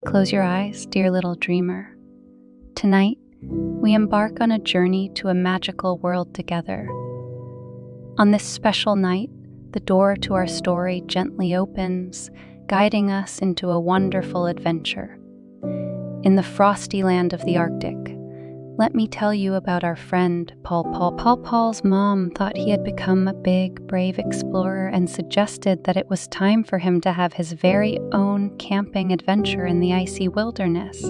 Close your eyes, dear little dreamer. Tonight, we embark on a journey to a magical world together. On this special night, the door to our story gently opens, guiding us into a wonderful adventure. In the frosty land of the Arctic, let me tell you about our friend Paul. Paul's mom thought he had become a big, brave explorer and suggested that it was time for him to have his very own camping adventure in the icy wilderness.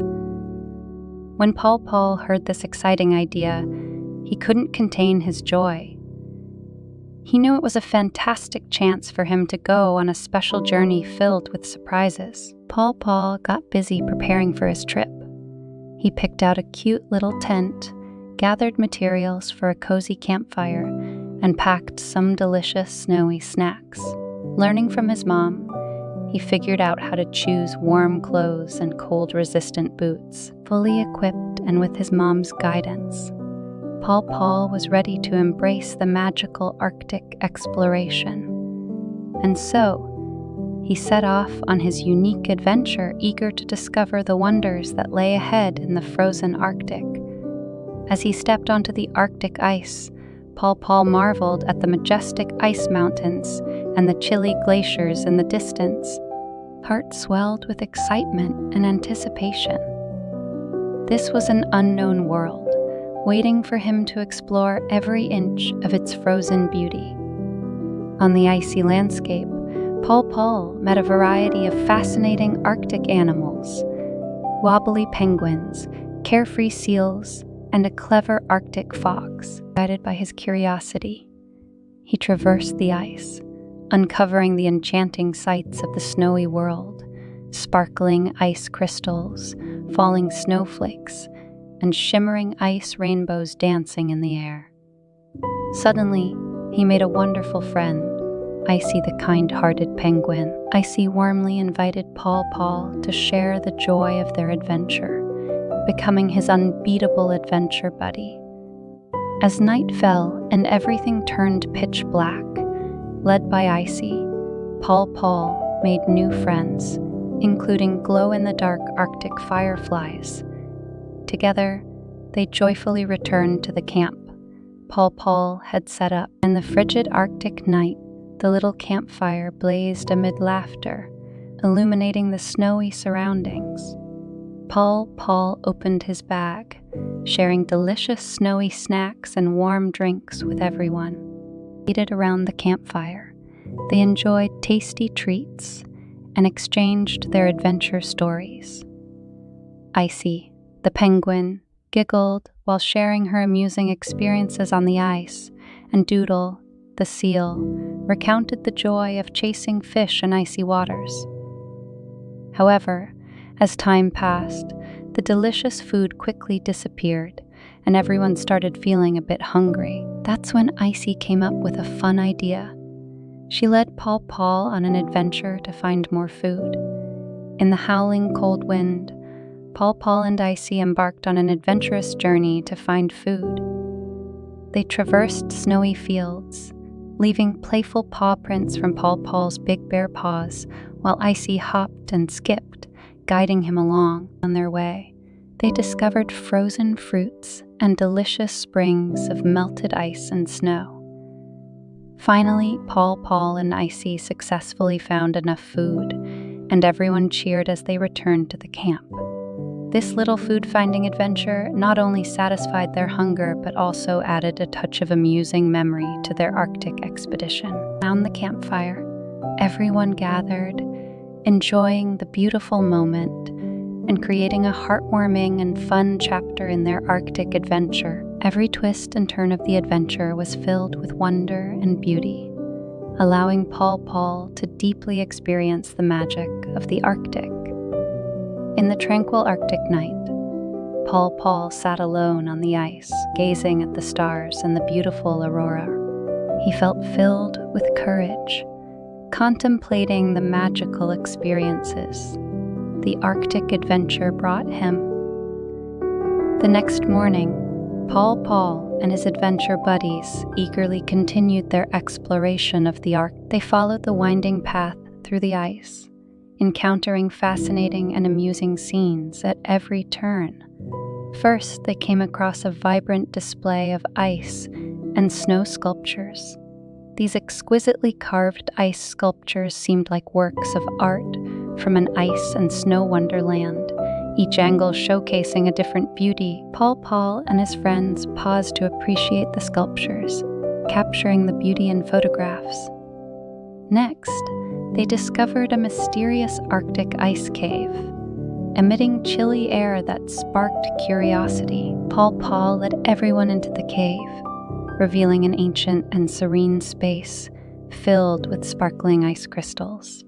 When Paul heard this exciting idea, he couldn't contain his joy. He knew it was a fantastic chance for him to go on a special journey filled with surprises. Paul got busy preparing for his trip. He picked out a cute little tent, gathered materials for a cozy campfire, and packed some delicious snowy snacks. Learning from his mom, he figured out how to choose warm clothes and cold-resistant boots. Fully equipped and with his mom's guidance, Paul was ready to embrace the magical Arctic exploration. And so, he set off on his unique adventure, eager to discover the wonders that lay ahead in the frozen Arctic. As he stepped onto the Arctic ice, Paul marveled at the majestic ice mountains and the chilly glaciers in the distance. Heart swelled with excitement and anticipation. This was an unknown world, waiting for him to explore every inch of its frozen beauty. On the icy landscape, Paul met a variety of fascinating Arctic animals, wobbly penguins, carefree seals, and a clever Arctic fox. Guided by his curiosity, he traversed the ice, uncovering the enchanting sights of the snowy world, sparkling ice crystals, falling snowflakes, and shimmering ice rainbows dancing in the air. Suddenly, he made a wonderful friend, Icey the kind-hearted penguin. Icey warmly invited Paul to share the joy of their adventure, becoming his unbeatable adventure buddy. As night fell and everything turned pitch black, led by Icey, Paul made new friends, including glow-in-the-dark Arctic fireflies. Together, they joyfully returned to the camp Paul had set up. In the frigid Arctic night, the little campfire blazed amid laughter, illuminating the snowy surroundings. Paul opened his bag, sharing delicious snowy snacks and warm drinks with everyone. Seated around the campfire, they enjoyed tasty treats and exchanged their adventure stories. Icey, the penguin, giggled while sharing her amusing experiences on the ice, and Doodle, the seal, recounted the joy of chasing fish in icy waters. However, as time passed, the delicious food quickly disappeared, and everyone started feeling a bit hungry. That's when Icey came up with a fun idea. She led Paul on an adventure to find more food. In the howling cold wind, Paul and Icey embarked on an adventurous journey to find food. They traversed snowy fields, leaving playful paw prints from Paul's big bare paws, while Icey hopped and skipped, guiding him along on their way. They discovered frozen fruits and delicious springs of melted ice and snow. Finally, Paul and Icey successfully found enough food, and everyone cheered as they returned to the camp. This little food-finding adventure not only satisfied their hunger, but also added a touch of amusing memory to their Arctic expedition. Around the campfire, everyone gathered, enjoying the beautiful moment and creating a heartwarming and fun chapter in their Arctic adventure. Every twist and turn of the adventure was filled with wonder and beauty, allowing Paul to deeply experience the magic of the Arctic. In the tranquil Arctic night, Paul sat alone on the ice, gazing at the stars and the beautiful aurora. He felt filled with courage, contemplating the magical experiences the Arctic adventure brought him. The next morning, Paul and his adventure buddies eagerly continued their exploration of the Arctic. They followed the winding path through the ice, encountering fascinating and amusing scenes at every turn. First, they came across a vibrant display of ice and snow sculptures. These exquisitely carved ice sculptures seemed like works of art from an ice and snow wonderland, each angle showcasing a different beauty. Paul and his friends paused to appreciate the sculptures, capturing the beauty in photographs. Next, they discovered a mysterious Arctic ice cave, emitting chilly air that sparked curiosity. Paul led everyone into the cave, revealing an ancient and serene space filled with sparkling ice crystals.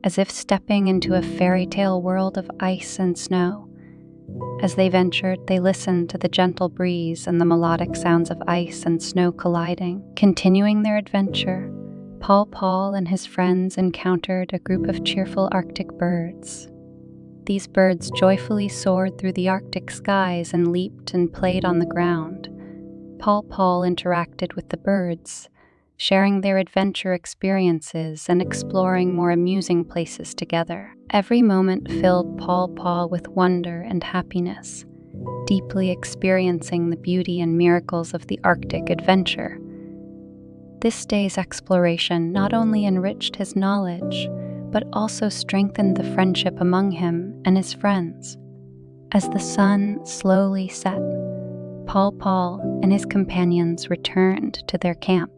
As if stepping into a fairy tale world of ice and snow. As they ventured, they listened to the gentle breeze and the melodic sounds of ice and snow colliding. Continuing their adventure, Paul and his friends encountered a group of cheerful Arctic birds. These birds joyfully soared through the Arctic skies and leaped and played on the ground. Paul interacted with the birds, sharing their adventure experiences and exploring more amusing places together. Every moment filled Paul with wonder and happiness, deeply experiencing the beauty and miracles of the Arctic adventure. This day's exploration not only enriched his knowledge, but also strengthened the friendship among him and his friends. As the sun slowly set, Paul and his companions returned to their camp,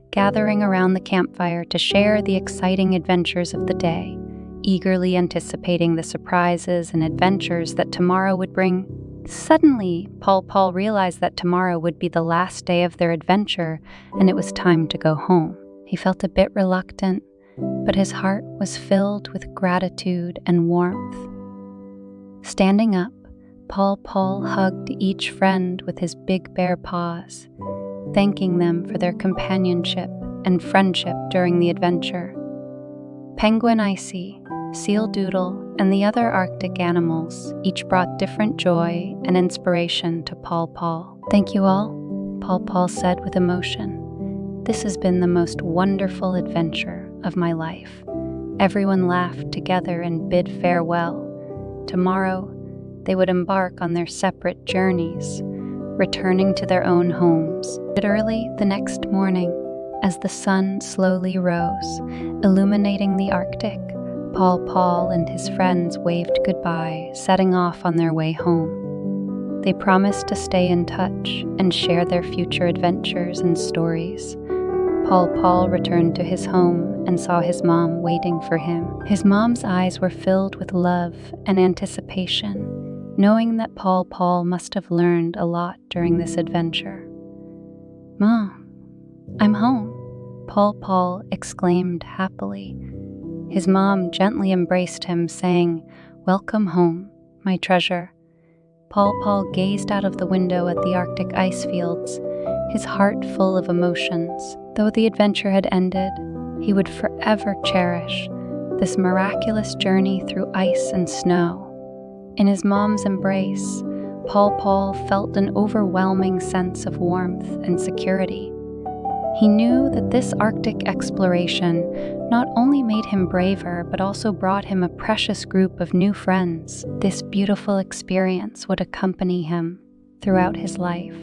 gathering around the campfire to share the exciting adventures of the day, eagerly anticipating the surprises and adventures that tomorrow would bring. Suddenly, Paul realized that tomorrow would be the last day of their adventure, and it was time to go home. He felt a bit reluctant, but his heart was filled with gratitude and warmth. Standing up, Paul hugged each friend with his big bare paws, thanking them for their companionship and friendship during the adventure. Penguin Icey, Seal Doodle, and the other Arctic animals each brought different joy and inspiration to Paul. Thank you all, Paul said with emotion. This has been the most wonderful adventure of my life. Everyone laughed together and bid farewell. Tomorrow, they would embark on their separate journeys, returning to their own homes. Early the next morning, as the sun slowly rose, illuminating the Arctic, Paul and his friends waved goodbye, setting off on their way home. They promised to stay in touch and share their future adventures and stories. Paul returned to his home and saw his mom waiting for him. His mom's eyes were filled with love and anticipation, knowing that Paul must have learned a lot during this adventure. "Mom, I'm home," Paul exclaimed happily. His mom gently embraced him, saying, "Welcome home, my treasure." Paul gazed out of the window at the Arctic ice fields, his heart full of emotions. Though the adventure had ended, he would forever cherish this miraculous journey through ice and snow. In his mom's embrace, Paul felt an overwhelming sense of warmth and security. He knew that this Arctic exploration not only made him braver, but also brought him a precious group of new friends. This beautiful experience would accompany him throughout his life.